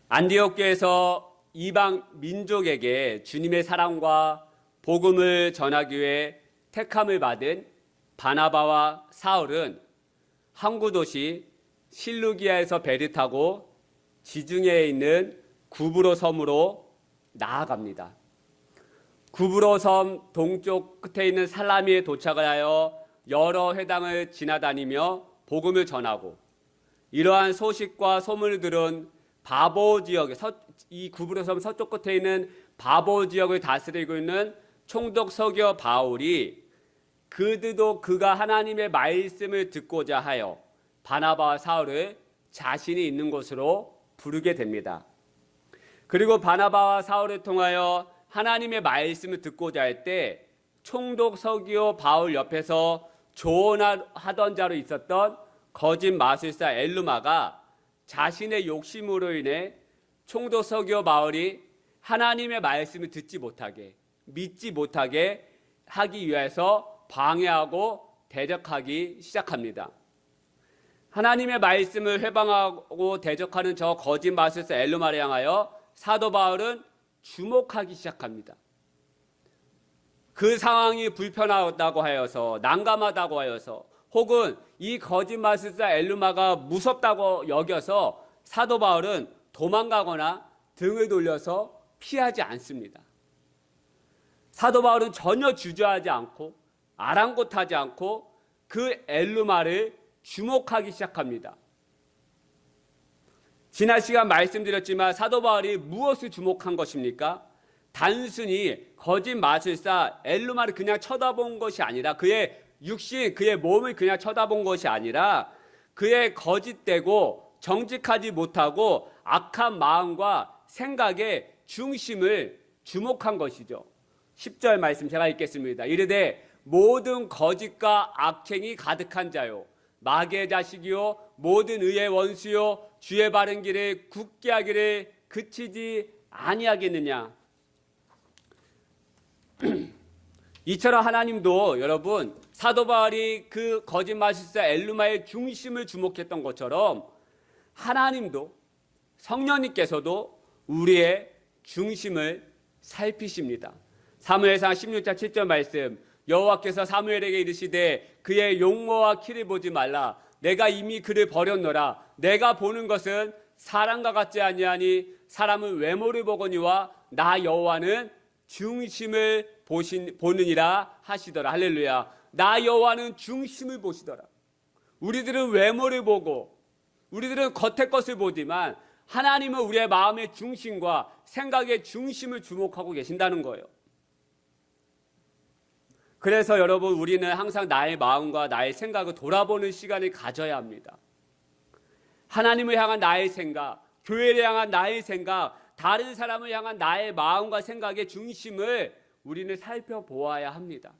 안디옥 교회에서 이방 민족에게 주님의 사랑과 복음을 전하기 위해 택함을 받은 바나바와 사울은 항구 도시 실루기아에서 배를 타고 지중해에 있는 구브로 섬으로 나아갑니다. 구브로 섬 동쪽 끝에 있는 살라미에 도착을 하여 여러 회당을 지나다니며 복음을 전하고, 이러한 소식과 소문을 들은 바보 지역에, 이 구브로 섬 서쪽 끝에 있는 바보 지역을 다스리고 있는 총독 서기어 바울이 그들도 그가 하나님의 말씀을 듣고자 하여 바나바와 사울을 자신이 있는 곳으로 부르게 됩니다. 그리고 바나바와 사울을 통하여 하나님의 말씀을 듣고자 할 때 총독 서기어 바울 옆에서 조언하던 자로 있었던 거짓 마술사 엘루마가 자신의 욕심으로 인해 총독 서기어 바울이 하나님의 말씀을 듣지 못하게, 믿지 못하게 하기 위해서 방해하고 대적하기 시작합니다. 하나님의 말씀을 회방하고 대적하는 저 거짓 마술사 엘루마를 향하여 사도 바울은 주목하기 시작합니다. 그 상황이 불편하다고 하여서, 난감하다고 하여서, 혹은 이 거짓 마술사 엘루마가 무섭다고 여겨서 사도 바울은 도망가거나 등을 돌려서 피하지 않습니다. 사도 바울은 전혀 주저하지 않고 아랑곳하지 않고 그 엘루마를 주목하기 시작합니다. 지난 시간 말씀드렸지만 사도 바울이 무엇을 주목한 것입니까? 단순히 거짓 마술사 엘루마를 그냥 쳐다본 것이 아니라, 그의 육신, 그의 몸을 그냥 쳐다본 것이 아니라 그의 거짓되고 정직하지 못하고 악한 마음과 생각의 중심을 주목한 것이죠. 10절 말씀 제가 읽겠습니다. 이르되 모든 거짓과 악행이 가득한 자요, 마귀의 자식이요, 모든 의의 원수요, 주의 바른 길을 굳게 하기를 그치지 아니하겠느냐. 이처럼 하나님도 여러분, 사도 바울이 그 거짓 마술사 엘루마의 중심을 주목했던 것처럼 하나님도, 성령님께서도 우리의 중심을 살피십니다. 사무엘상 16장 7절 말씀, 여호와께서 사무엘에게 이르시되 그의 용모와 키를 보지 말라. 내가 이미 그를 버렸노라. 내가 보는 것은 사람과 같지 아니하니 사람은 외모를 보거니와 나 여호와는 중심을 보느니라 하시더라. 할렐루야. 나 여호와는 중심을 보시더라. 우리들은 외모를 보고 우리들은 겉의 것을 보지만 하나님은 우리의 마음의 중심과 생각의 중심을 주목하고 계신다는 거예요. 그래서 여러분, 우리는 항상 나의 마음과 나의 생각을 돌아보는 시간을 가져야 합니다. 하나님을 향한 나의 생각, 교회를 향한 나의 생각, 다른 사람을 향한 나의 마음과 생각의 중심을 우리는 살펴보아야 합니다.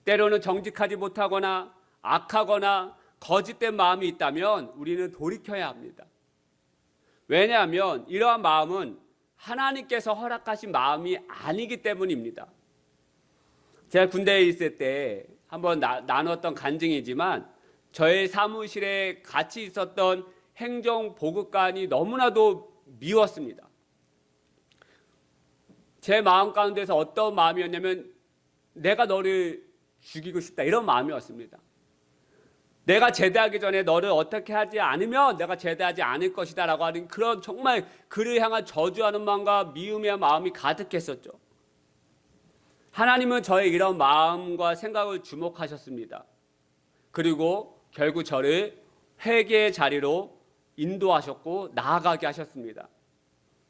때로는 정직하지 못하거나 악하거나 거짓된 마음이 있다면 우리는 돌이켜야 합니다. 왜냐하면 이러한 마음은 하나님께서 허락하신 마음이 아니기 때문입니다. 제가 군대에 있을 때 한번 나눴던 간증이지만, 저의 사무실에 같이 있었던 행정보급관이 너무나도 미웠습니다. 제 마음 가운데서 어떤 마음이었냐면, 내가 너를 죽이고 싶다, 이런 마음이었습니다. 내가 제대하기 전에 너를 어떻게 하지 않으면 내가 제대하지 않을 것이다 라고 하는, 그런 정말 그를 향한 저주하는 마음과 미움의 마음이 가득했었죠. 하나님은 저의 이런 마음과 생각을 주목하셨습니다. 그리고 결국 저를 회개의 자리로 인도하셨고 나아가게 하셨습니다.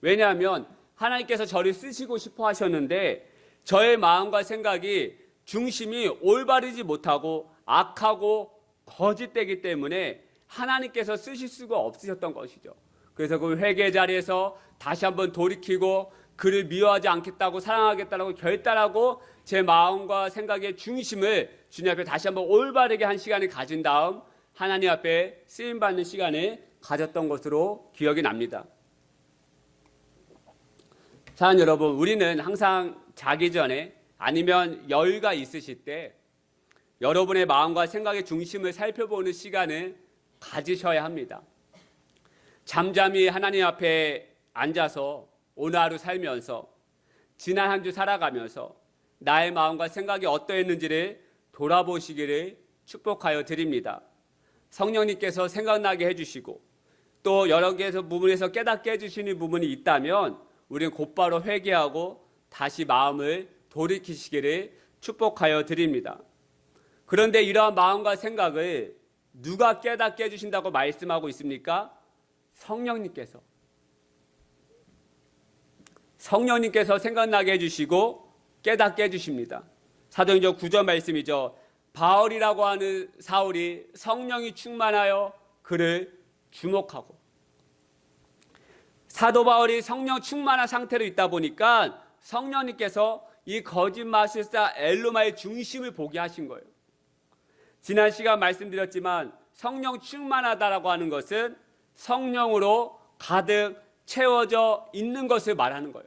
왜냐하면 하나님께서 저를 쓰시고 싶어 하셨는데, 저의 마음과 생각이 중심이 올바르지 못하고 악하고 거짓되기 때문에 하나님께서 쓰실 수가 없으셨던 것이죠. 그래서 그 회개의 자리에서 다시 한번 돌이키고 그를 미워하지 않겠다고, 사랑하겠다고 결단하고 제 마음과 생각의 중심을 주님 앞에 다시 한번 올바르게 한 시간을 가진 다음 하나님 앞에 쓰임받는 시간을 가졌던 것으로 기억이 납니다. 사랑하는 여러분, 우리는 항상 자기 전에 아니면 여유가 있으실 때 여러분의 마음과 생각의 중심을 살펴보는 시간을 가지셔야 합니다. 잠잠히 하나님 앞에 앉아서 오늘 하루 살면서 지난 한 주 살아가면서 나의 마음과 생각이 어떠했는지를 돌아보시기를 축복하여 드립니다. 성령님께서 생각나게 해주시고 또 여러 개의 부분에서 깨닫게 해주시는 부분이 있다면 우리는 곧바로 회개하고 다시 마음을 돌이키시기를 축복하여 드립니다. 그런데 이러한 마음과 생각을 누가 깨닫게 해주신다고 말씀하고 있습니까? 성령님께서 생각나게 해주시고 깨닫게 해주십니다. 사도행전 9절 말씀이죠. 바울이라고 하는 사울이 성령이 충만하여 그를 주목하고, 사도 바울이 성령 충만한 상태로 있다 보니까 성령님께서 이 거짓마술사 엘루마의 중심을 보게 하신 거예요. 지난 시간 말씀드렸지만 성령 충만하다라고 하는 것은 성령으로 가득 채워져 있는 것을 말하는 거예요.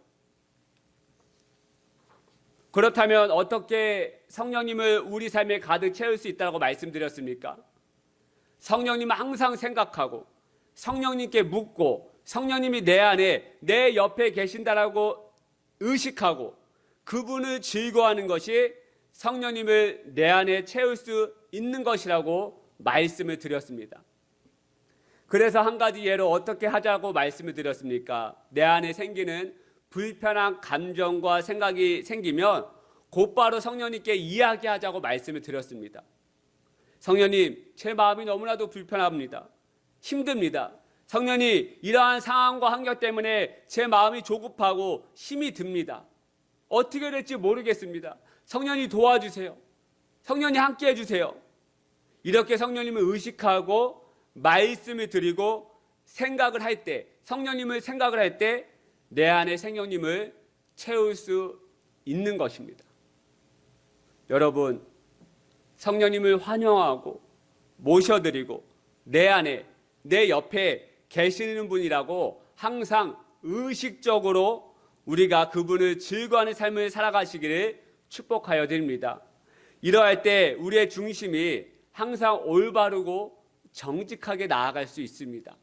그렇다면 어떻게 성령님을 우리 삶에 가득 채울 수 있다고 말씀드렸습니까? 성령님을 항상 생각하고 성령님께 묻고 성령님이 내 안에 내 옆에 계신다라고 의식하고 그분을 즐거워하는 것이 성령님을 내 안에 채울 수 있는 것이라고 말씀을 드렸습니다. 그래서 한 가지 예로 어떻게 하자고 말씀을 드렸습니까? 내 안에 생기는 불편한 감정과 생각이 생기면 곧바로 성령님께 이야기하자고 말씀을 드렸습니다. 성령님, 제 마음이 너무나도 불편합니다. 힘듭니다. 성령님, 이러한 상황과 환경 때문에 제 마음이 조급하고 힘이 듭니다. 어떻게 될지 모르겠습니다. 성령님 도와주세요. 성령님 함께 해주세요. 이렇게 성령님을 의식하고 말씀을 드리고 생각을 할 때, 성령님을 생각을 할 때 내 안에 성령님을 채울 수 있는 것입니다. 여러분, 성령님을 환영하고 모셔드리고 내 안에 내 옆에 계시는 분이라고 항상 의식적으로 우리가 그분을 즐거워하는 삶을 살아가시기를 축복하여 드립니다. 이러할 때 우리의 중심이 항상 올바르고 정직하게 나아갈 수 있습니다.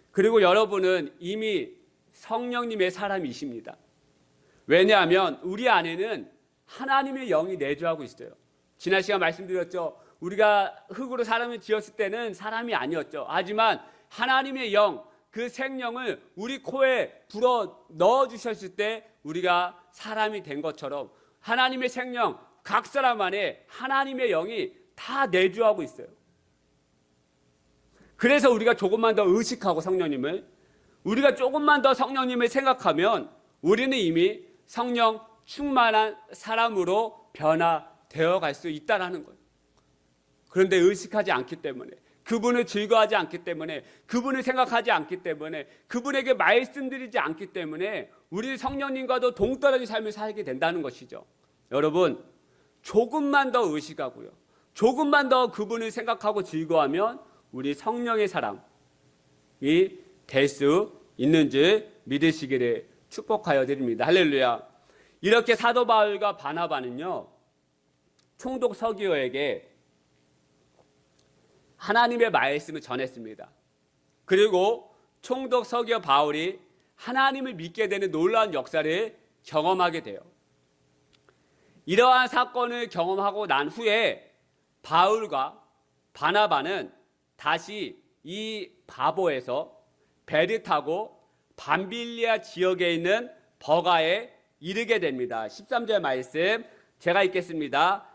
그리고 여러분은 이미 성령님의 사람이십니다. 왜냐하면 우리 안에는 하나님의 영이 내주하고 있어요. 지난 시간 말씀드렸죠. 우리가 흙으로 사람을 지었을 때는 사람이 아니었죠. 하지만 하나님의 영, 그 생명을 우리 코에 불어 넣어주셨을 때 우리가 사람이 된 것처럼 하나님의 생명, 각 사람 안에 하나님의 영이 다 내주하고 있어요. 그래서 우리가 조금만 더 의식하고 성령님을, 우리가 조금만 더 성령님을 생각하면 우리는 이미 성령 충만한 사람으로 변화되어 갈 수 있다는 거예요. 그런데 의식하지 않기 때문에, 그분을 즐거워하지 않기 때문에, 그분을 생각하지 않기 때문에, 그분에게 말씀드리지 않기 때문에 우리 성령님과도 동떨어진 삶을 살게 된다는 것이죠. 여러분, 조금만 더 의식하고요, 조금만 더 그분을 생각하고 즐거워하면 우리 성령의 사람이 될 수 있는지 믿으시기를 축복하여 드립니다. 할렐루야. 이렇게 사도 바울과 바나바는요, 총독 서기오에게 하나님의 말씀을 전했습니다. 그리고 총독 서기오 바울이 하나님을 믿게 되는 놀라운 역사를 경험하게 돼요. 이러한 사건을 경험하고 난 후에 바울과 바나바는 다시 이 바보에서 배를 타고 밤빌리아 지역에 있는 버가에 이르게 됩니다. 13절 말씀 제가 읽겠습니다.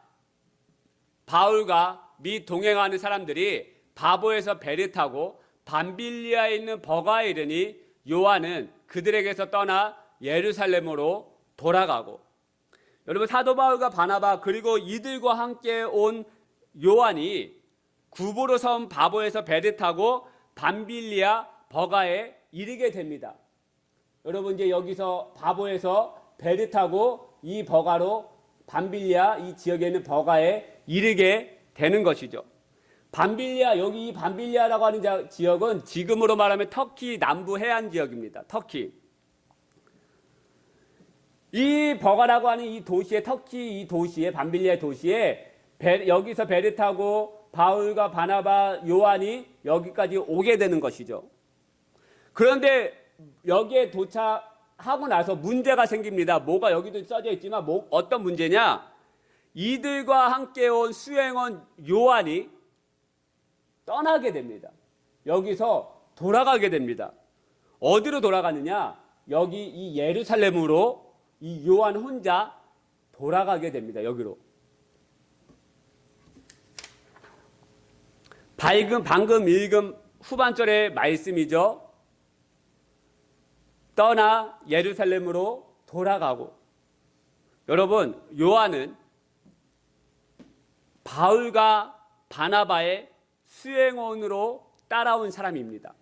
바울과 및 동행하는 사람들이 바보에서 배를 타고 밤빌리아에 있는 버가에 이르니 요한은 그들에게서 떠나 예루살렘으로 돌아가고, 여러분, 사도 바울과 바나바 그리고 이들과 함께 온 요한이 구보로 섬 바보에서 배를 타고 밤빌리아 버가에 이르게 됩니다. 여러분, 이제 여기서 바보에서 배를 타고 이 버가로 밤빌리아 이 지역에 있는 버가에 이르게 되는 것이죠. 밤빌리아, 여기 이 밤빌리아라고 하는 지역은 지금으로 말하면 터키 남부 해안 지역입니다. 터키. 이 버가라고 하는 이 도시에, 터키 이 도시에, 밤빌리아 도시에 여기서 배를 타고 바울과 바나바, 요한이 여기까지 오게 되는 것이죠. 그런데 여기에 도착하고 나서 문제가 생깁니다. 뭐가 여기도 써져 있지만 어떤 문제냐? 이들과 함께 온 수행원 요한이 떠나게 됩니다. 여기서 돌아가게 됩니다. 어디로 돌아가느냐? 여기 이 예루살렘으로 이 요한 혼자 돌아가게 됩니다. 여기로. 방금 읽은 후반절의 말씀이죠. 떠나 예루살렘으로 돌아가고. 여러분, 요한은 바울과 바나바의 수행원으로 따라온 사람입니다.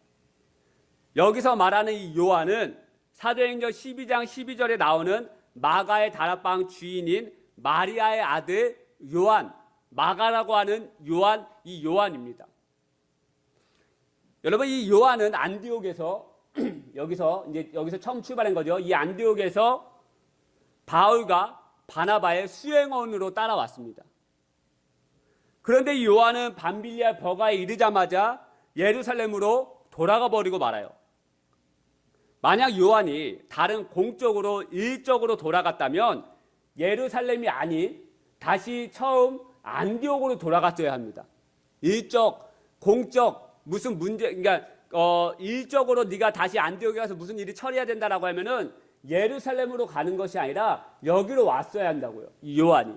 여기서 말하는 이 요한은 사도행전 12장 12절에 나오는 마가의 다락방 주인인 마리아의 아들 요한, 마가라고 하는 요한, 이 요한입니다. 여러분, 이 요한은 안디옥에서 여기서 처음 출발한 거죠. 이 안디옥에서 바울과 바나바의 수행원으로 따라왔습니다. 그런데 이 요한은 밤빌리아 벼가에 이르자마자 예루살렘으로 돌아가 버리고 말아요. 만약 요한이 다른 공적으로 일적으로 돌아갔다면 예루살렘이 아닌 다시 처음 안디옥으로 돌아갔어야 합니다. 일적, 공적 무슨 문제, 그러니까 일적으로 네가 다시 안디옥에 가서 무슨 일이 처리해야 된다라고 하면은 예루살렘으로 가는 것이 아니라 여기로 왔어야 한다고요. 이 요한이.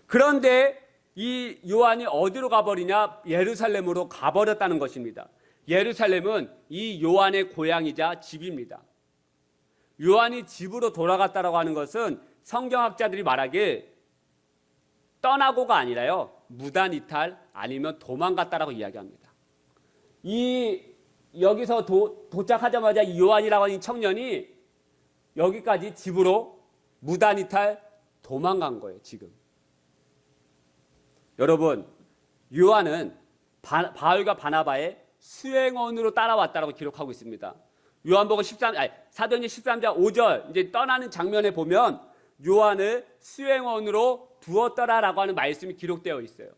그런데 이 요한이 어디로 가버리냐? 예루살렘으로 가버렸다는 것입니다. 예루살렘은 이 요한의 고향이자 집입니다. 요한이 집으로 돌아갔다라고 하는 것은 성경학자들이 말하길 떠나고가 아니라요, 무단 이탈 아니면 도망갔다라고 이야기합니다. 여기서 도착하자마자 이 요한이라고 하는 청년이 여기까지 집으로 무단 이탈 도망간 거예요, 지금. 여러분, 요한은 바울과 바나바의 수행원으로 따라왔다라고 기록하고 있습니다. 요한복음 사도행전 13장 5절 이제 떠나는 장면에 보면 요한을 수행원으로 두었더라라고 하는 말씀이 기록되어 있어요.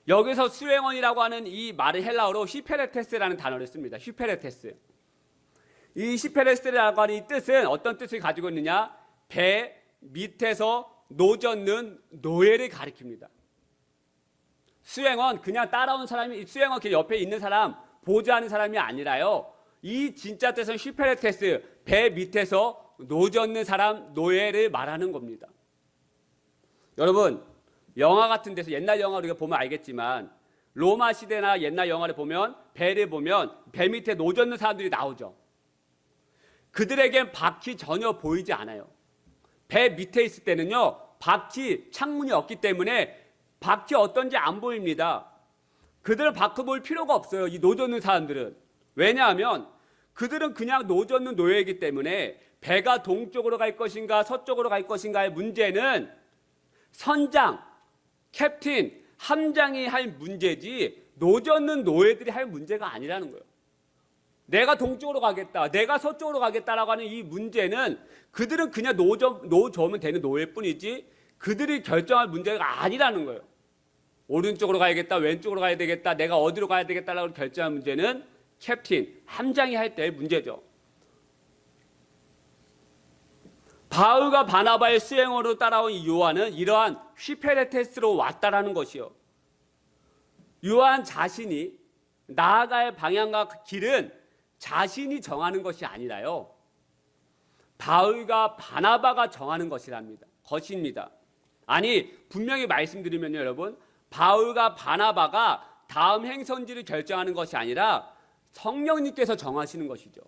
여기서 수행원이라고 하는 이 말은 헬라어로 휘페레테스라는 단어를 씁니다. 휘페레테스. 이 휘페레테스라고 하는 이 뜻은 어떤 뜻을 가지고 있느냐? 배 밑에서 노젓는 노예를 가리킵니다. 수행원, 그냥 따라온 사람이, 수행원 그 옆에 있는 사람, 보좌하는 사람이 아니라요, 이 진짜 뜻은 휘페레테스, 배 밑에서 노젓는 사람, 노예를 말하는 겁니다. 여러분, 영화 같은 데서, 옛날 영화 우리가 보면 알겠지만 로마 시대나 옛날 영화를 보면 배를 보면 배 밑에 노젓는 사람들이 나오죠. 그들에겐 바퀴 전혀 보이지 않아요. 배 밑에 있을 때는요, 바퀴, 창문이 없기 때문에 바퀴 어떤지 안 보입니다. 그들은 바퀴 볼 필요가 없어요, 이 노젓는 사람들은. 왜냐하면 그들은 그냥 노젓는 노예이기 때문에 배가 동쪽으로 갈 것인가 서쪽으로 갈 것인가의 문제는 선장, 캡틴, 함장이 할 문제지 노젓는 노예들이 할 문제가 아니라는 거예요. 내가 동쪽으로 가겠다, 내가 서쪽으로 가겠다라고 하는 이 문제는 그들은 그냥 노저으면 되는 노예뿐이지 그들이 결정할 문제가 아니라는 거예요. 오른쪽으로 가야겠다, 왼쪽으로 가야 되겠다, 내가 어디로 가야 되겠다라고 결정할 문제는 캡틴, 함장이 할 때의 문제죠. 바울과 바나바의 수행원으로 따라온 이 요한은 이러한 휘페레테스로 왔다라는 것이요. 요한 자신이 나아갈 방향과 길은 자신이 정하는 것이 아니라요, 바울과 바나바가 정하는 것입니다. 아니, 분명히 말씀드리면요, 여러분, 바울과 바나바가 다음 행선지를 결정하는 것이 아니라 성령님께서 정하시는 것이죠.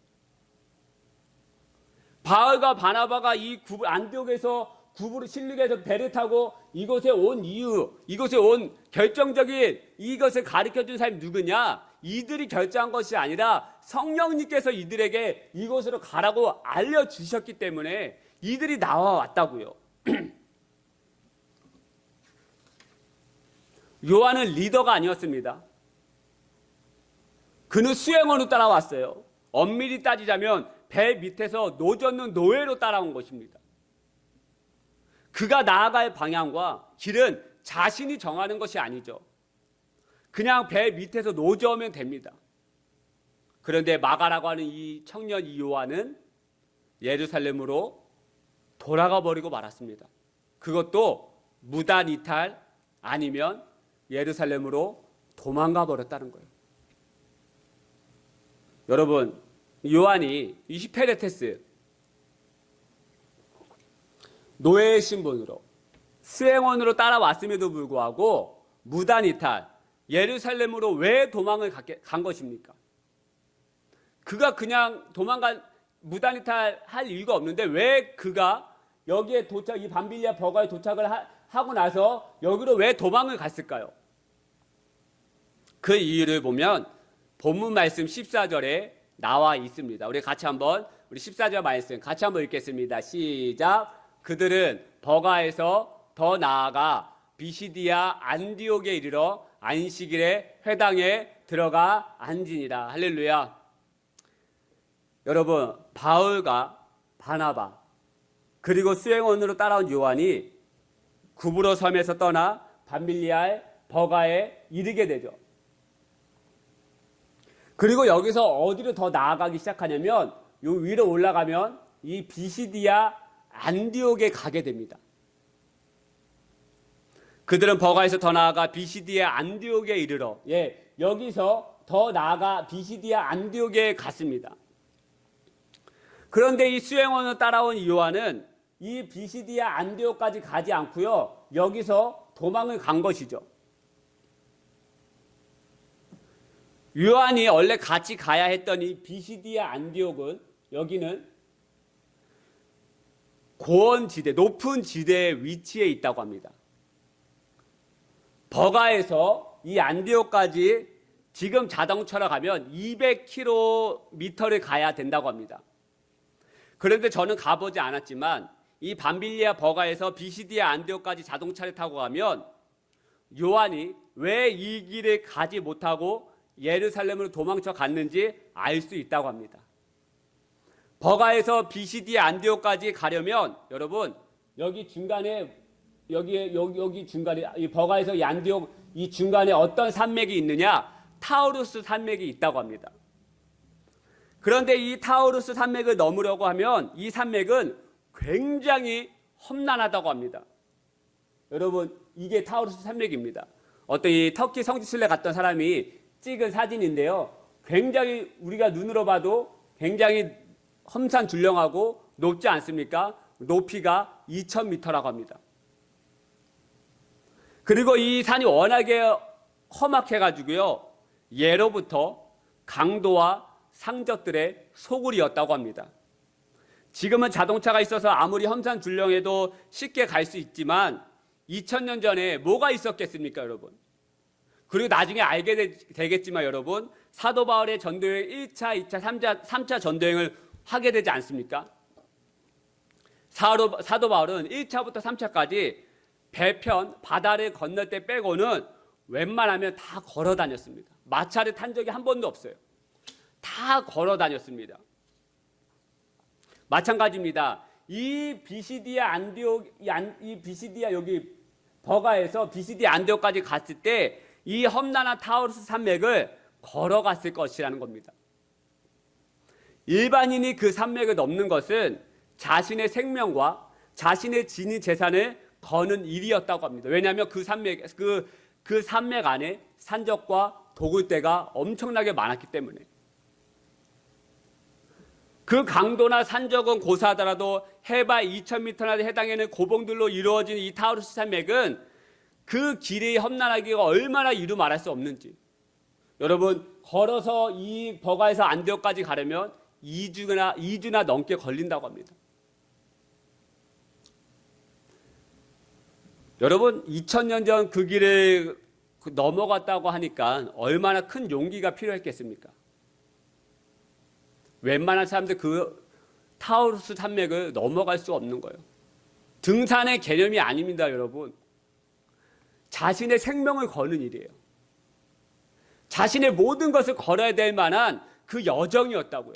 바울과 바나바가 이 안디옥에서 실룩에서 배를 타고 이곳에 온 이유, 이곳에 온 결정적인 이것을 가르쳐준 사람이 누구냐? 이들이 결정한 것이 아니라 성령님께서 이들에게 이곳으로 가라고 알려주셨기 때문에 이들이 나와왔다고요. 요한은 리더가 아니었습니다. 그는 수행원으로 따라왔어요. 엄밀히 따지자면 배 밑에서 노젓는 노예로 따라온 것입니다. 그가 나아갈 방향과 길은 자신이 정하는 것이 아니죠. 그냥 배 밑에서 노저으면 됩니다. 그런데 마가라고 하는 이 청년 이 요한은 예루살렘으로 돌아가 버리고 말았습니다. 그것도 무단 이탈 아니면 예루살렘으로 도망가 버렸다는 거예요. 여러분, 요한이 이시페레테스 노예의 신분으로 수행원으로 따라왔음에도 불구하고 무단 이탈 예루살렘으로 왜 도망을 간 것입니까? 그가 그냥 무단 이탈할 이유가 없는데 왜 그가 여기에 이 밤빌리아 버가에 도착을 하고 나서 여기로 왜 도망을 갔을까요? 그 이유를 보면 본문 말씀 14절에 나와 있습니다. 우리 14절 말씀 같이 한번 읽겠습니다. 시작. 그들은 버가에서 더 나아가 비시디아 안디옥에 이르러 안식일에 회당에 들어가 앉으니라. 할렐루야. 여러분, 바울과 바나바 그리고 수행원으로 따라온 요한이 구브로 섬에서 떠나 밤빌리아 버가에 이르게 되죠. 그리고 여기서 어디로 더 나아가기 시작하냐면 요 위로 올라가면 이 비시디아 안디옥에 가게 됩니다. 그들은 버가에서 더 나아가 비시디아 안디옥에 이르러 여기서 더 나아가 비시디아 안디옥에 갔습니다. 그런데 이 수행원으로 따라온 요한은 이 비시디아 안디옥까지 가지 않고요. 여기서 도망을 간 것이죠. 요한이 원래 같이 가야 했던 이 비시디아 안디옥은 여기는 고원지대, 높은 지대에 위치해 있다고 합니다. 버가에서 이 안디옥까지 지금 자동차로 가면 200km를 가야 된다고 합니다. 그런데 저는 가보지 않았지만 이 밤빌리아 버가에서 비시디아 안디옥까지 자동차를 타고 가면 요한이 왜 이 길을 가지 못하고 예루살렘으로 도망쳐 갔는지 알 수 있다고 합니다. 버가에서 비시디아 안디옥까지 가려면 여러분 여기 중간에 여기 중간에 이 버가에서 이 안디옥 이 중간에 어떤 산맥이 있느냐? 타우루스 산맥이 있다고 합니다. 그런데 이 타우루스 산맥을 넘으려고 하면 이 산맥은 굉장히 험난하다고 합니다. 여러분 이게 타우루스 산맥입니다. 어떤 이 터키 성지순례 갔던 사람이 찍은 사진인데요. 굉장히 우리가 눈으로 봐도 굉장히 험산둘렁하고 높지 않습니까? 높이가 2000m라고 합니다. 그리고 이 산이 워낙에 험악해가지고요. 예로부터 강도와 상적들의 소굴이었다고 합니다. 지금은 자동차가 있어서 아무리 험산둘렁해도 쉽게 갈 수 있지만 2000년 전에 뭐가 있었겠습니까, 여러분? 그리고 나중에 알게 되겠지만 여러분 사도 바울의 전도여행 1차, 2차, 3차 전도여행을 하게 되지 않습니까? 사도 바울은 1차부터 3차까지 배편 바다를 건널 때 빼고는 웬만하면 다 걸어 다녔습니다. 마차를 탄 적이 한 번도 없어요. 다 걸어 다녔습니다. 마찬가지입니다. 이 비시디아 안디옥, 이 비시디아 여기 버가에서 비시디아 안디옥까지 갔을 때 이 험난한 타우루스 산맥을 걸어갔을 것이라는 겁니다. 일반인이 그 산맥을 넘는 것은 자신의 생명과 자신의 진위 재산을 거는 일이었다고 합니다. 왜냐하면 그 산맥 안에 산적과 도굴대가 엄청나게 많았기 때문에. 그 강도나 산적은 고사하더라도 해발 2000m나 해당하는 고봉들로 이루어진 이 타우루스 산맥은 그 길이 험난하기가 얼마나 이루 말할 수 없는지. 여러분 걸어서 이 버가에서 안디옥까지 가려면 2주나 넘게 걸린다고 합니다. 여러분 2000년 전 그 길을 넘어갔다고 하니까 얼마나 큰 용기가 필요했겠습니까? 웬만한 사람들 그 타우루스 산맥을 넘어갈 수 없는 거예요. 등산의 개념이 아닙니다, 여러분. 자신의 생명을 거는 일이에요. 자신의 모든 것을 걸어야 될 만한 그 여정이었다고요.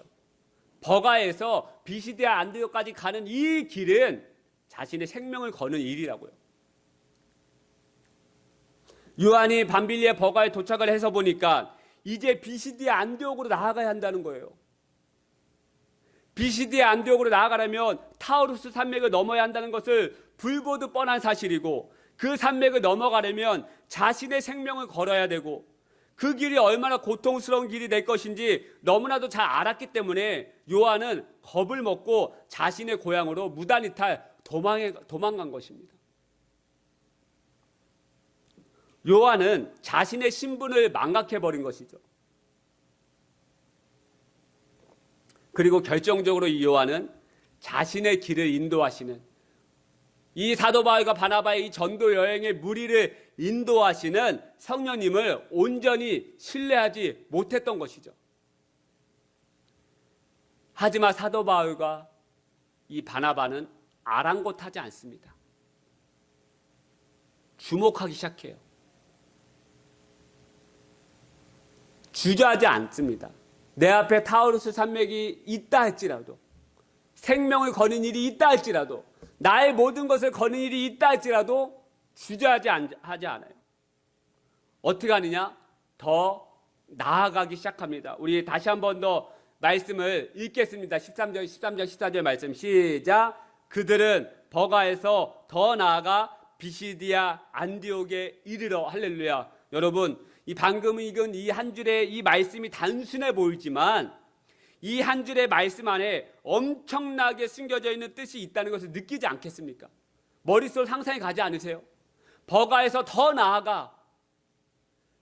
버가에서 비시디아 안디옥까지 가는 이 길은 자신의 생명을 거는 일이라고요. 요한이 밤빌리아 버가에 도착을 해서 보니까 이제 비시디의 안디옥으로 나아가야 한다는 거예요. 비시디의 안디옥으로 나아가려면 타우루스 산맥을 넘어야 한다는 것을 불보듯 뻔한 사실이고, 그 산맥을 넘어가려면 자신의 생명을 걸어야 되고, 그 길이 얼마나 고통스러운 길이 될 것인지 너무나도 잘 알았기 때문에 요한은 겁을 먹고 자신의 고향으로 무단이탈 도망간 것입니다. 요한은 자신의 신분을 망각해버린 것이죠. 그리고 결정적으로 이 요한은 자신의 길을 인도하시는, 이 사도 바울과 바나바의 이 전도 여행의 무리를 인도하시는 성령님을 온전히 신뢰하지 못했던 것이죠. 하지만 사도 바울과 이 바나바는 아랑곳하지 않습니다. 주목하기 시작해요. 주저하지 않습니다. 내 앞에 타우루스 산맥이 있다 할지라도, 생명을 거는 일이 있다 할지라도, 나의 모든 것을 거는 일이 있다 할지라도 주저하지 않아요. 어떻게 하느냐? 더 나아가기 시작합니다. 우리 다시 한 번 더 말씀을 읽겠습니다. 13절 14절 말씀 시작. 그들은 버가에서 더 나아가 비시디아 안디옥에 이르러. 할렐루야. 여러분, 이 방금 읽은 이 한 줄의 이 말씀이 단순해 보이지만 이 한 줄의 말씀 안에 엄청나게 숨겨져 있는 뜻이 있다는 것을 느끼지 않겠습니까? 머릿속 상상이 가지 않으세요? 버가에서 더 나아가.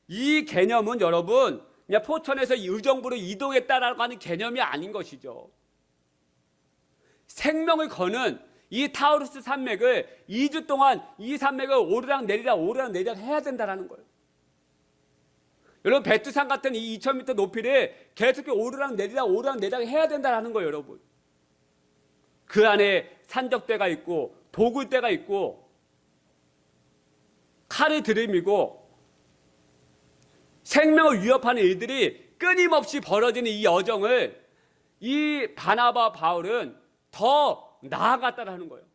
이 개념은 여러분 그냥 포천에서 의정부로 이동했다라고 하는 개념이 아닌 것이죠. 생명을 거는 이 타우루스 산맥을 2주 동안 이 산맥을 오르락내리락 해야 된다는 거예요. 여러분, 베투산 같은 이 2000m 높이를 계속 오르락내리락 해야 된다는 거예요, 여러분. 그 안에 산적대가 있고 도굴대가 있고 칼을 들이밀고 생명을 위협하는 일들이 끊임없이 벌어지는 이 여정을 이 바나바 바울은 더 나아갔다라는 거예요.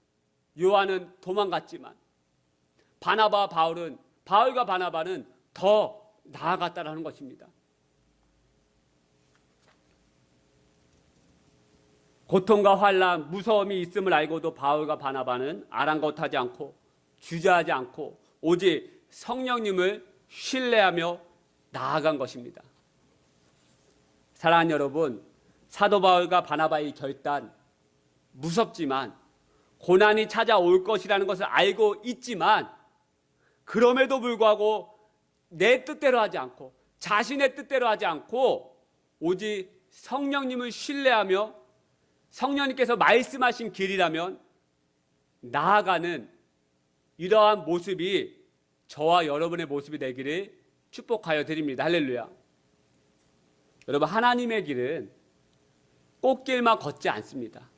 요한은 도망갔지만 바울과 바나바는 더 나아갔다라는 것입니다. 고통과 환난, 무서움이 있음을 알고도 바울과 바나바는 아랑곳하지 않고 주저하지 않고 오직 성령님을 신뢰하며 나아간 것입니다. 사랑하는 여러분, 사도 바울과 바나바의 결단, 무섭지만 고난이 찾아올 것이라는 것을 알고 있지만 그럼에도 불구하고 내 뜻대로 하지 않고 자신의 뜻대로 하지 않고 오직 성령님을 신뢰하며 성령님께서 말씀하신 길이라면 나아가는 이러한 모습이 저와 여러분의 모습이 되기를 축복하여 드립니다. 할렐루야. 여러분, 하나님의 길은 꽃길만 걷지 않습니다.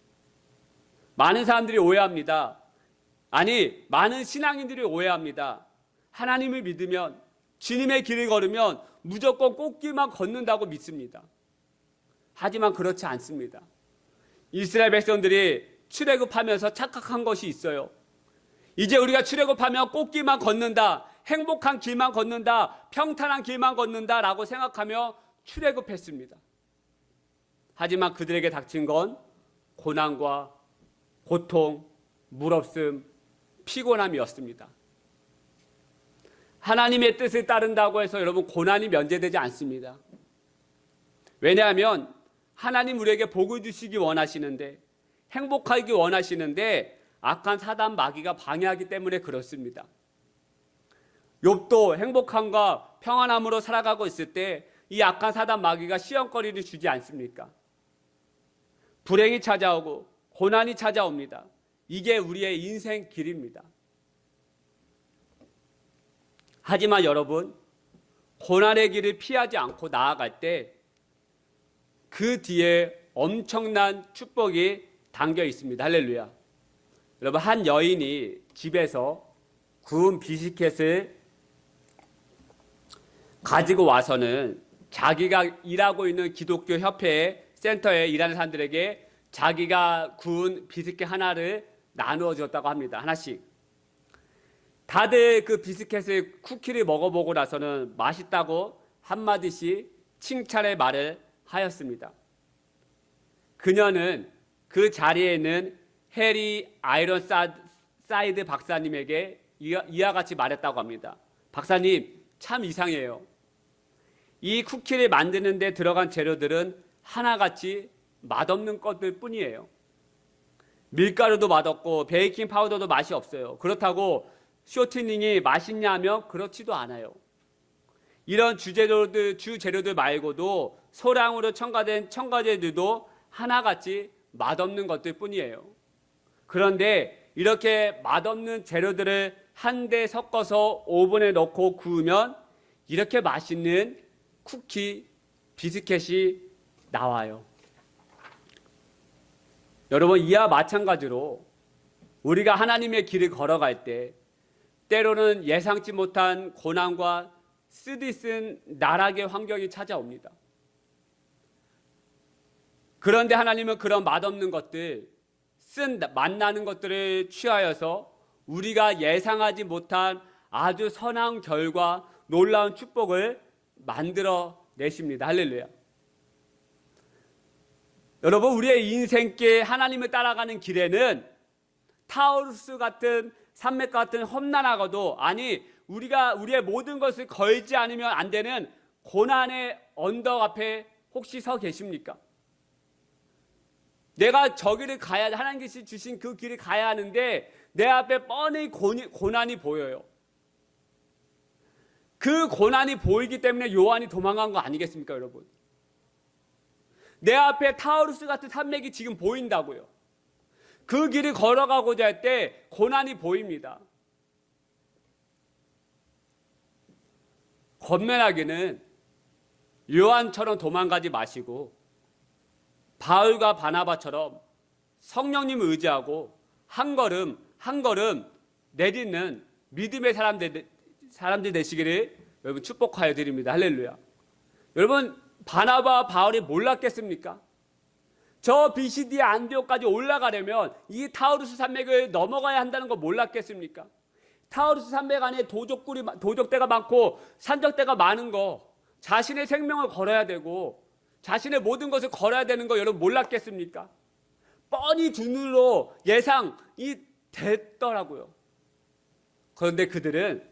많은 사람들이 오해합니다. 아니, 많은 신앙인들이 오해합니다. 하나님을 믿으면, 주님의 길을 걸으면 무조건 꽃길만 걷는다고 믿습니다. 하지만 그렇지 않습니다. 이스라엘 백성들이 출애굽하면서 착각한 것이 있어요. 이제 우리가 출애굽하면 꽃길만 걷는다, 행복한 길만 걷는다, 평탄한 길만 걷는다라고 생각하며 출애굽했습니다. 하지만 그들에게 닥친 건 고난과 고통, 물없음, 피곤함이었습니다. 하나님의 뜻을 따른다고 해서 여러분 고난이 면제되지 않습니다. 왜냐하면 하나님 우리에게 복을 주시기 원하시는데, 행복하기 원하시는데 악한 사단 마귀가 방해하기 때문에 그렇습니다. 욥도 행복함과 평안함으로 살아가고 있을 때 이 악한 사단 마귀가 시험거리를 주지 않습니까? 불행이 찾아오고 고난이 찾아옵니다. 이게 우리의 인생 길입니다. 하지만 여러분, 고난의 길을 피하지 않고 나아갈 때 그 뒤에 엄청난 축복이 담겨 있습니다. 할렐루야. 여러분, 한 여인이 집에서 구운 비스킷을 가지고 와서는 자기가 일하고 있는 기독교 협회 센터에 일하는 사람들에게 자기가 구운 비스킷 하나를 나누어 줬다고 합니다. 하나씩. 다들 그 비스킷을 쿠키를 먹어보고 나서는 맛있다고 한마디씩 칭찬의 말을 하였습니다. 그녀는 그 자리에 있는 해리 아이런사이드 박사님에게 이와 같이 말했다고 합니다. 박사님, 참 이상해요. 이 쿠키를 만드는 데 들어간 재료들은 하나같이 맛없는 것들 뿐이에요. 밀가루도 맛없고 베이킹 파우더도 맛이 없어요. 그렇다고 쇼트닝이 맛있냐면 그렇지도 않아요. 이런 주재료들 말고도 소량으로 첨가된 첨가제들도 하나같이 맛없는 것들 뿐이에요. 그런데 이렇게 맛없는 재료들을 한데 섞어서 오븐에 넣고 구우면 이렇게 맛있는 쿠키, 비스켓이 나와요. 여러분, 이와 마찬가지로 우리가 하나님의 길을 걸어갈 때 때로는 예상치 못한 고난과 쓰디쓴 나락의 환경이 찾아옵니다. 그런데 하나님은 그런 맛없는 것들, 맛나는 것들을 취하여서 우리가 예상하지 못한 아주 선한 결과, 놀라운 축복을 만들어 내십니다. 할렐루야. 여러분, 우리의 인생길 하나님을 따라가는 길에는 타우루스 같은 산맥 같은 험난하고도, 아니 우리가 우리의 모든 것을 걸지 않으면 안 되는 고난의 언덕 앞에 혹시 서 계십니까? 내가 저 길을 가야, 하나님께서 주신 그 길을 가야 하는데 내 앞에 뻔히 고난이 보여요. 그 고난이 보이기 때문에 요한이 도망간 거 아니겠습니까, 여러분? 내 앞에 타우루스 같은 산맥이 지금 보인다고요. 그 길을 걸어가고자 할 때 고난이 보입니다. 권면하기는 요한처럼 도망가지 마시고 바울과 바나바처럼 성령님을 의지하고 한 걸음 한 걸음 내딛는 믿음의 사람들 되시기를 여러분 축복하여 드립니다. 할렐루야. 여러분, 바나바와 바울이 몰랐겠습니까? 저 BCD 안디옥까지 올라가려면 이 타우루스 산맥을 넘어가야 한다는 거 몰랐겠습니까? 타우루스 산맥 안에 도적대가 많고 산적대가 많은 거, 자신의 생명을 걸어야 되고 자신의 모든 것을 걸어야 되는 거 여러분 몰랐겠습니까? 뻔히 두 눈으로 예상이 됐더라고요. 그런데 그들은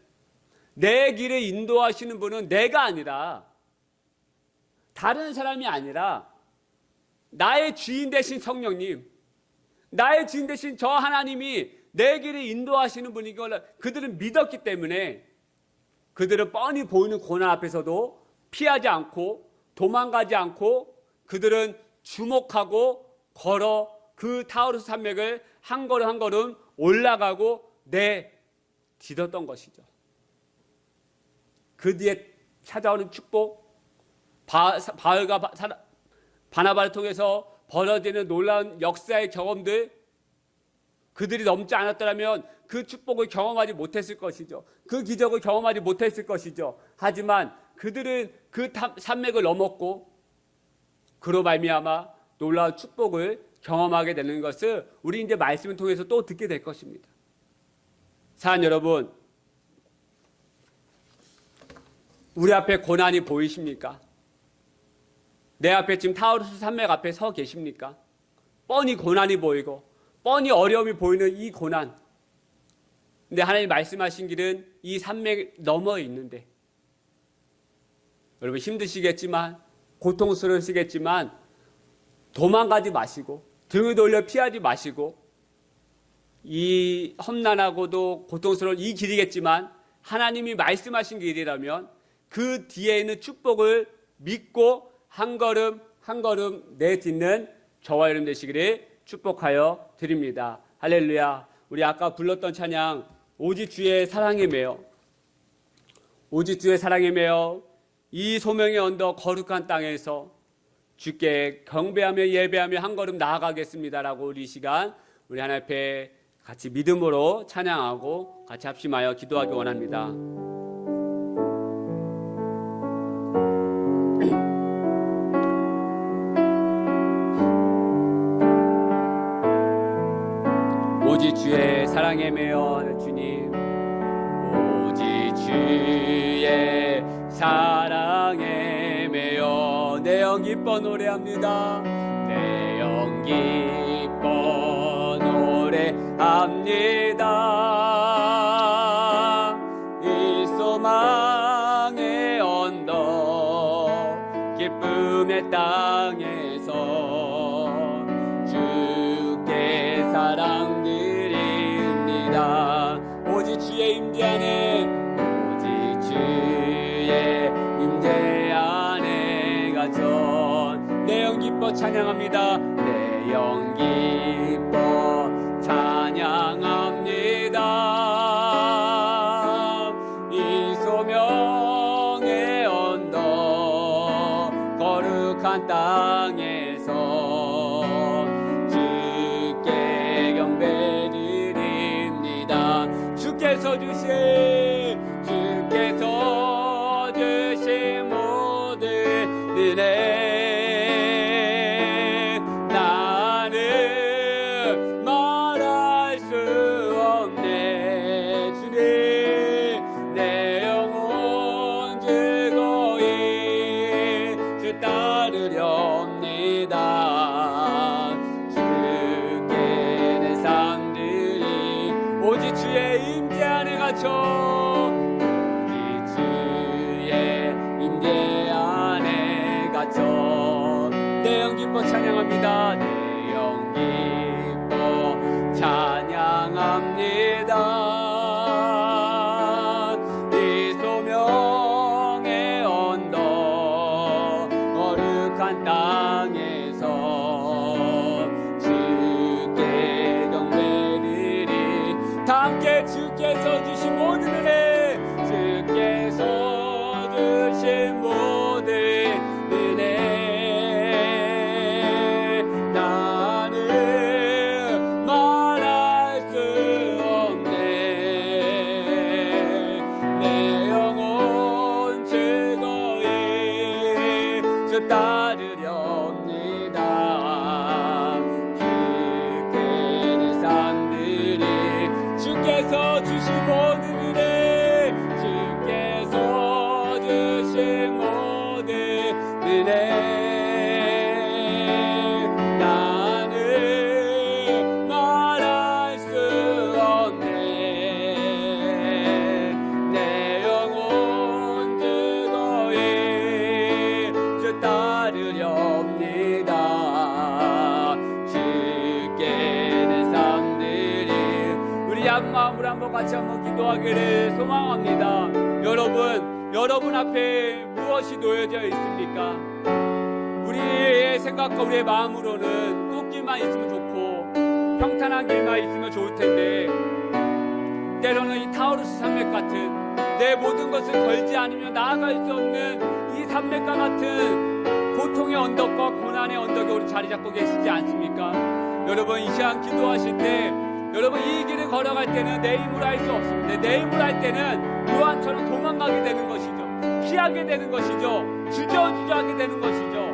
내 길을 인도하시는 분은 내가 아니라, 다른 사람이 아니라 나의 주인 되신 성령님, 나의 주인 되신 저 하나님이 내 길을 인도하시는 분인 걸 그들은 믿었기 때문에 그들은 뻔히 보이는 고난 앞에서도 피하지 않고 도망가지 않고 그들은 주목하고 걸어 그 타우루스 산맥을 한 걸음 한 걸음 올라가고 내딛었던 것이죠. 그 뒤에 찾아오는 축복, 바울과 바나바를 통해서 벌어지는 놀라운 역사의 경험들, 그들이 넘지 않았더라면 그 축복을 경험하지 못했을 것이죠. 그 기적을 경험하지 못했을 것이죠. 하지만 그들은 그 산맥을 넘었고 그로 말미암아 놀라운 축복을 경험하게 되는 것을 우리 이제 말씀을 통해서 또 듣게 될 것입니다. 사랑하는 여러분, 우리 앞에 고난이 보이십니까? 내 앞에 지금 타우루스 산맥 앞에 서 계십니까? 뻔히 고난이 보이고 뻔히 어려움이 보이는 이 고난. 근데 하나님 말씀하신 길은 이 산맥 너머에 있는데, 여러분 힘드시겠지만 고통스러우시겠지만 도망가지 마시고 등을 돌려 피하지 마시고, 이 험난하고도 고통스러운 이 길이겠지만 하나님이 말씀하신 길이라면 그 뒤에 있는 축복을 믿고 한 걸음 한 걸음 내딛는 저와 여러분 되시기를 축복하여 드립니다. 할렐루야. 우리 아까 불렀던 찬양, 오직 주의 사랑에 매여, 오직 주의 사랑에 매여 이 소명의 언덕 거룩한 땅에서 주께 경배하며 예배하며 한 걸음 나아가겠습니다라고 우리 시간 우리 하나님 앞에 같이 믿음으로 찬양하고 같이 합심하여 기도하기 원합니다. 오직 주의 사랑에 매여 주님, 오직 주의 사랑 땅에 매여 내 영 기뻐 노래합니다. 내 영 기뻐 노래합니다. 이 소망의 언덕 기쁨의 땅에서 주께 사랑 드립니다. 오직 주의 임재 안에, 오직 주의 임재 안에 갇혀 내 영 기뻐 찬양합니다. 내 영 기뻐 찬양합니다. 이 소명의 언덕 거룩한 땅에서 주께 경배드립니다. 주께서 주신 모든 은혜 나는 말할 수 없네. 주님 내 영혼 즐거이 주 따르렵니다. 주께 내 삶들이 오직 주의 임재 안에 갇혀, 오직 주의 임재 안에 갇혀 내 영 기뻐 찬양합니다. 내 영 기뻐 찬양합니다. 이 소명의 언덕 거룩한 땅에서 주께 경배드리. 다 함께 주께서 주신 모든 은혜, 주께서 주신 모든 은혜 나는 말할 수 없네. 내 영혼 즐거이 주 따르렵니다. 주께 내 삶들이 주께서 주신 모든 은혜, 주께서 주신 모든 은혜 나는 말할 수 없네. 내 영혼 즐거이 주 따르렵니다. 주께 내 삶들이. 우리 한 마음으로 한번 같이 한번 기도하기를 소망합니다. 여러분 앞에 무엇이 놓여져 있습니까? 우리의 생각과 우리의 마음으로는 꽃길만 있으면 좋고 평탄한 길만 있으면 좋을 텐데, 때로는 이 타우루스 산맥 같은 내 모든 것을 걸지 않으면 나아갈 수 없는 이 산맥과 같은 고통의 언덕과 고난의 언덕에 우리 자리 잡고 계시지 않습니까? 여러분 이 시간 기도하실 때, 여러분 이 길을 걸어갈 때는 내 힘으로 할 수 없습니다. 내 힘으로 할 때는 요한처럼 도망가게 되는 것이죠. 피하게 되는 것이죠. 주저하게 되는 것이죠.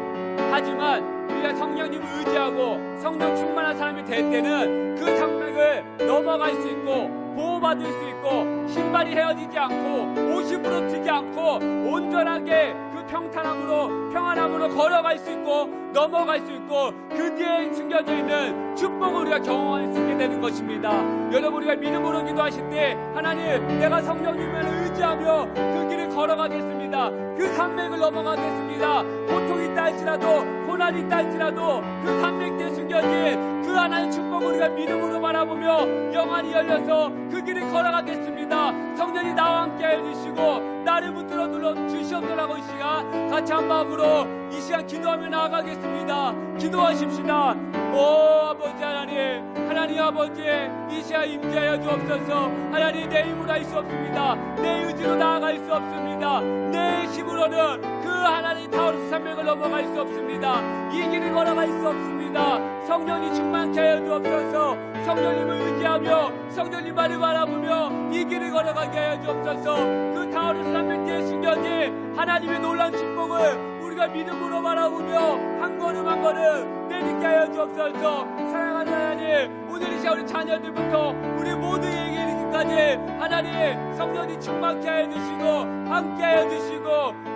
하지만 우리가 성령님을 의지하고 성령 충만한 사람이 될 때는 그 산맥을 넘어갈 수 있고 보호받을 수 있고 신발이 헤어지지 않고 옷이 부러지지 않고 온전하게 그 평안함으로 걸어갈 수 있고 넘어갈 수 있고 그 뒤에 숨겨져 있는 축복을 우리가 경험할 수 있게 되는 것입니다. 여러분 우리가 믿음으로 기도하실 때, 하나님 내가 성령님을 의지하며 그 길을 걸어가겠습니다. 그 산맥을 넘어가겠습니다. 고통이 있다 할지라도 고난이 있다 할지라도 그 산맥 뒤에 숨겨진 그 하나의 축복을 우리가 믿음으로 바라보며 영안이 열려서 그 길을 걸어가겠습니다. 성령이 나와 함께 해주시고 나를 붙들어 눌러 주시옵소서라고 이 시간 같이 한 마음으로 이 시간 기도하며 나아가겠습니다. 기도하십시다. 오 아버지 하나님 아버지 이 시간 임재하여 주옵소서. 하나님 내 힘으로 할 수 없습니다. 내 의지로 나아갈 수 없습니다. 내 힘으로는 그 하나님 타우루스 산맥을 넘어갈 수 없습니다. 이 길을 걸어갈 수 없습니다. 성령이 충만케 하여 주옵소서. 성령님을 의지하며 성령님만을 바라보며 이 길을 걸어가게 하여 주옵소서. 그 타우루스 산맥 뒤에 숨겨진 하나님의 놀라운 축복을 우리가 믿음으로 바라보며 한 걸음 한 걸음 내딛게 하여 주옵소서. 사랑하는 하나님, 오늘 이 시간 우리 자녀들부터 우리 모두에게 이르기 때까지 하나님 성령이 충만케 해주시고 함께 해주시고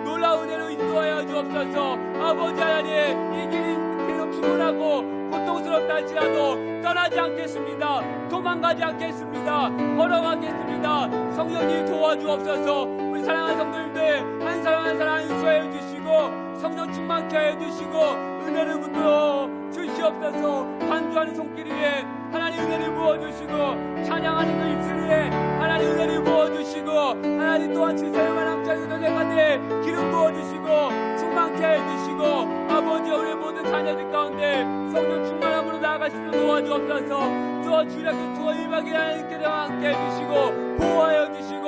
놀라운 은혜로 인도하여 주옵소서. 아버지 하나님, 이 길이 비록 피곤하고 고통스럽다 할지라도 떠나지 않겠습니다. 도망가지 않겠습니다. 걸어가겠습니다. 성령님 도와주옵소서. 우리 사랑하는 성도님들 한 사람 한 사람 인수해 주시고 성령 충만케 해주시고 은혜를 붙들어 주시옵소서. 간주하는 손길 위에 하나님 은혜를 부어주시고 찬양하는 그 입술 위에 하나님 은혜를 부어주시고 하나님 또한 주사님만 함께하는 은혜 가운데 기름 부어주시고 충만케 해주시고 아버지 우리 모든 자녀들 가운데 성령 충만함으로 나아갈 수 있도록 도와주옵소서. 주와 주일학교 주와 1박 2일 하나님께서 함께 해주시고 보호하여 주시고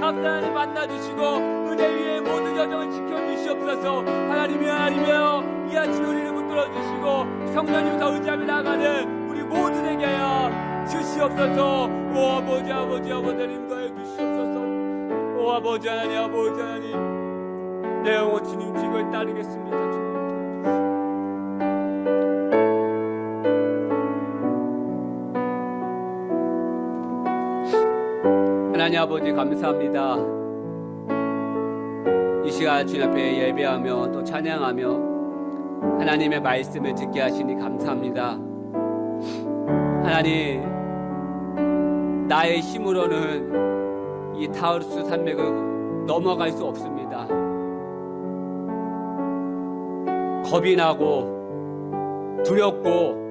감사하니 만나주시고 은혜 위에 모든 여정을 지켜주시옵소서. 하나님이여 이 아침 우리를 붙들어주시고 성령님 더 의지하며 나가는 우리 모두에게 하여 주시옵소서. 오 아버지 하나님 더해 주시옵소서. 오 아버지 하나님 내 영혼 주님 뒤를 따르겠습니다. 주님. 하나님 아버지 감사합니다. 이 시간 주님 앞에 예배하며 또 찬양하며 하나님의 말씀을 듣게 하시니 감사합니다. 하나님, 나의 힘으로는 이 타우루스 산맥을 넘어갈 수 없습니다. 겁이 나고 두렵고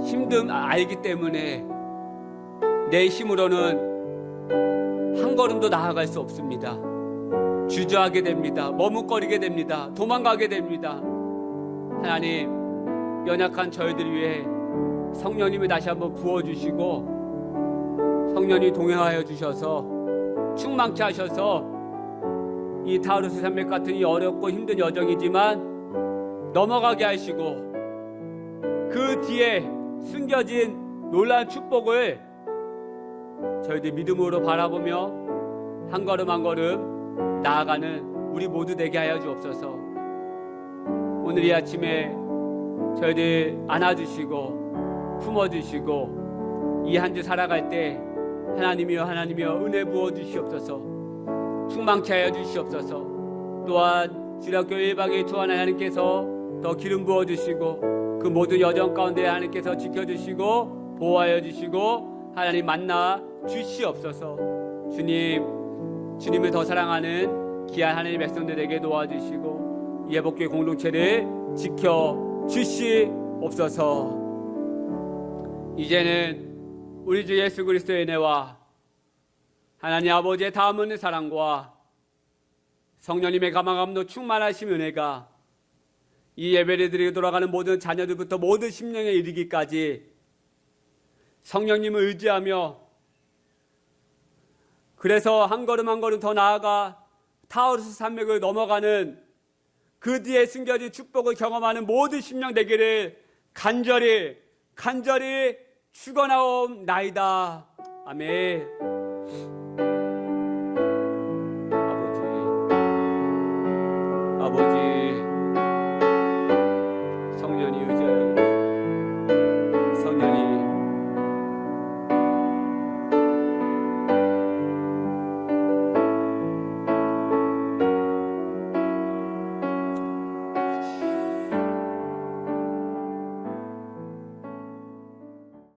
힘듦 알기 때문에 내 힘으로는 한 걸음도 나아갈 수 없습니다. 주저하게 됩니다. 머뭇거리게 됩니다. 도망가게 됩니다. 하나님, 연약한 저희들 위해 성령님이 다시 한번 부어주시고 성령이 동행하여 주셔서 충만케 하셔서 이 타우루스 산맥 같은 이 어렵고 힘든 여정이지만 넘어가게 하시고 그 뒤에 숨겨진 놀라운 축복을 저희들 믿음으로 바라보며 한 걸음 한 걸음 나아가는 우리 모두 되게 하여 주옵소서. 오늘 이 아침에 저희들 안아주시고 품어주시고 이 한 주 살아갈 때 하나님이여 은혜 부어주시옵소서. 충만케 하여 주시옵소서. 또한 주일학교 1박 2일 투한 하나님께서 더 기름 부어주시고 그 모든 여정 가운데 하나님께서 지켜주시고 보호하여 주시고 하나님 만나 주시옵소서. 주님을 더 사랑하는 귀한 하나님의 백성들에게 도와주시고 예복교회 공동체를 지켜주시옵소서. 이제는 우리 주 예수 그리스도의 은혜와 하나님 아버지의 다음 없는 사랑과 성령님의 가망함도 충만하신 은혜가 이 예배를 드리고 돌아가는 모든 자녀들부터 모든 심령에 이르기까지 성령님을 의지하며 그래서 한 걸음 한 걸음 더 나아가 타우루스 산맥을 넘어가는 그 뒤에 숨겨진 축복을 경험하는 모든 심령 되기를 간절히 축원하옵나이다. 아멘.